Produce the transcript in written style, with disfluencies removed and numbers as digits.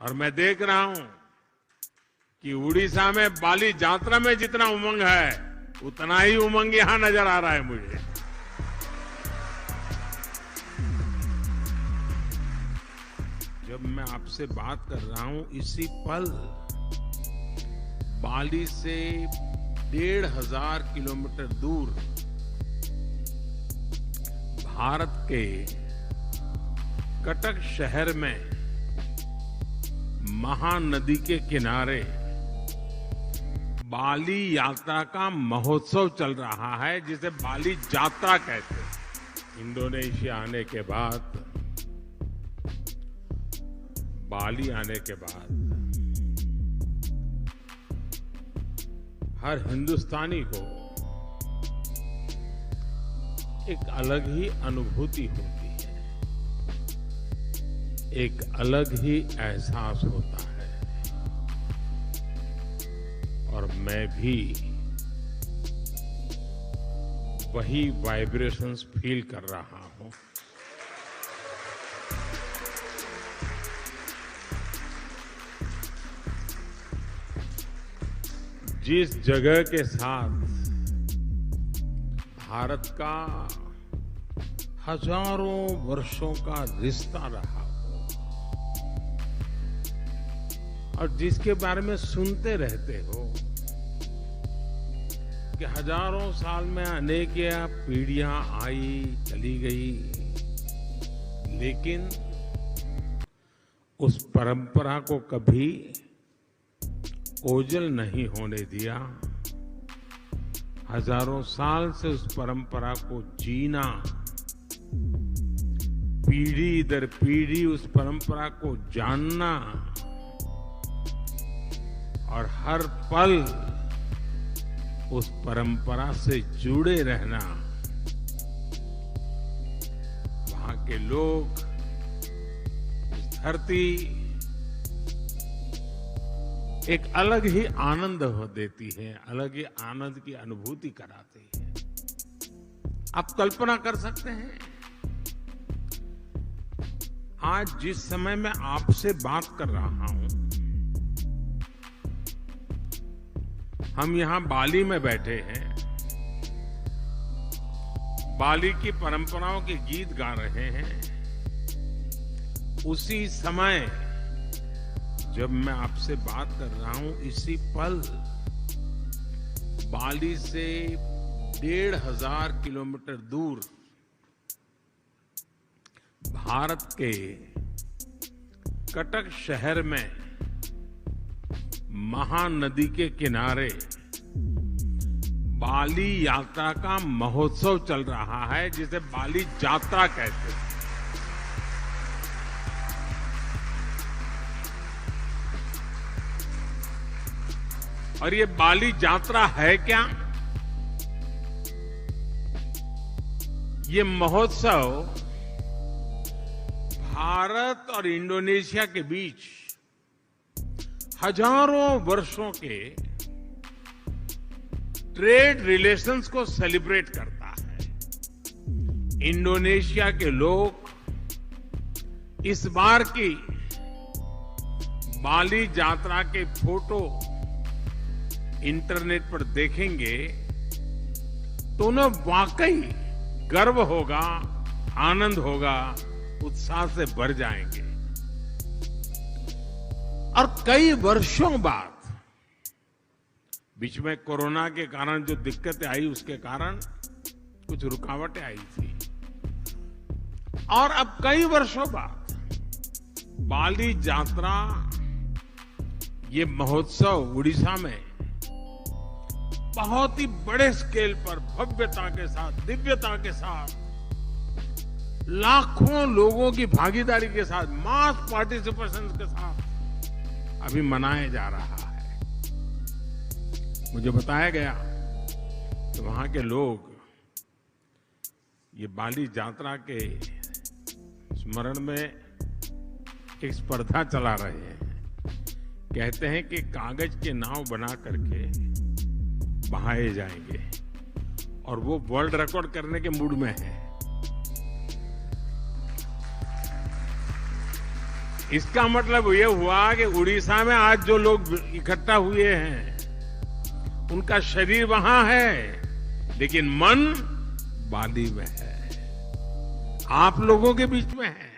और मैं देख रहा हूं कि उड़ीसा में बाली यात्रा में जितना उमंग है उतना ही उमंग यहां नजर आ रहा है मुझे। जब मैं आपसे बात कर रहा हूं इसी पल बाली से 1,500 किलोमीटर दूर भारत के कटक शहर में महानदी के किनारे बाली यात्रा का महोत्सव चल रहा है, जिसे बाली यात्रा कहते हैं। इंडोनेशिया आने के बाद, बाली आने के बाद हर हिंदुस्तानी को एक अलग ही अनुभूति होती है, एक अलग ही एहसास होता है। और मैं भी वही वाइब्रेशंस फील कर रहा हूं। जिस जगह के साथ भारत का हजारों वर्षों का रिश्ता रहा हो और जिसके बारे में सुनते रहते हो कि हजारों साल में अनेक पीढ़ियां आई चली गई, लेकिन उस परंपरा को कभी ओझल नहीं होने दिया। हजारों साल से उस परंपरा को जीना, पीढ़ी दर पीढ़ी उस परंपरा को जानना और हर पल उस परंपरा से जुड़े रहना। वहां के लोग, इस धरती एक अलग ही आनंद देती है, अलग ही आनंद की अनुभूति कराती है। आप कल्पना कर सकते हैं, आज जिस समय मैं आपसे बात कर रहा हूं, हम यहां बाली में बैठे हैं, बाली की परंपराओं के गीत गा रहे हैं। उसी समय जब मैं आपसे बात कर रहा हूं, इसी पल बाली से 1,500 किलोमीटर दूर भारत के कटक शहर में महानदी के किनारे बाली यात्रा का महोत्सव चल रहा है, जिसे बाली यात्रा कहते हैं। और ये बाली यात्रा है क्या? ये महोत्सव भारत और इंडोनेशिया के बीच हजारों वर्षों के ट्रेड रिलेशंस को सेलिब्रेट करता है। इंडोनेशिया के लोग इस बार की बाली यात्रा के फोटो इंटरनेट पर देखेंगे तो उन्हें वाकई गर्व होगा, आनंद होगा, उत्साह से भर जाएंगे। और कई वर्षों बाद, बीच में कोरोना के कारण जो दिक्कतें आई, उसके कारण कुछ रुकावटें आई थी, और अब कई वर्षों बाद बाली यात्रा, ये महोत्सव उड़ीसा में बहुत ही बड़े स्केल पर भव्यता के साथ, दिव्यता के साथ, लाखों लोगों की भागीदारी के साथ, मास पार्टिसिपेशन के साथ अभी मनाया जा रहा है। मुझे बताया गया कि वहां के लोग ये बाली यात्रा के स्मरण में एक स्पर्धा चला रहे हैं। कहते हैं कि कागज के नाव बना करके बहाए जाएंगे, और वो वर्ल्ड रिकॉर्ड करने के मूड में है। इसका मतलब ये हुआ कि उड़ीसा में आज जो लोग इकट्ठा हुए हैं, उनका शरीर वहां है, लेकिन मन बाली में है, आप लोगों के बीच में है।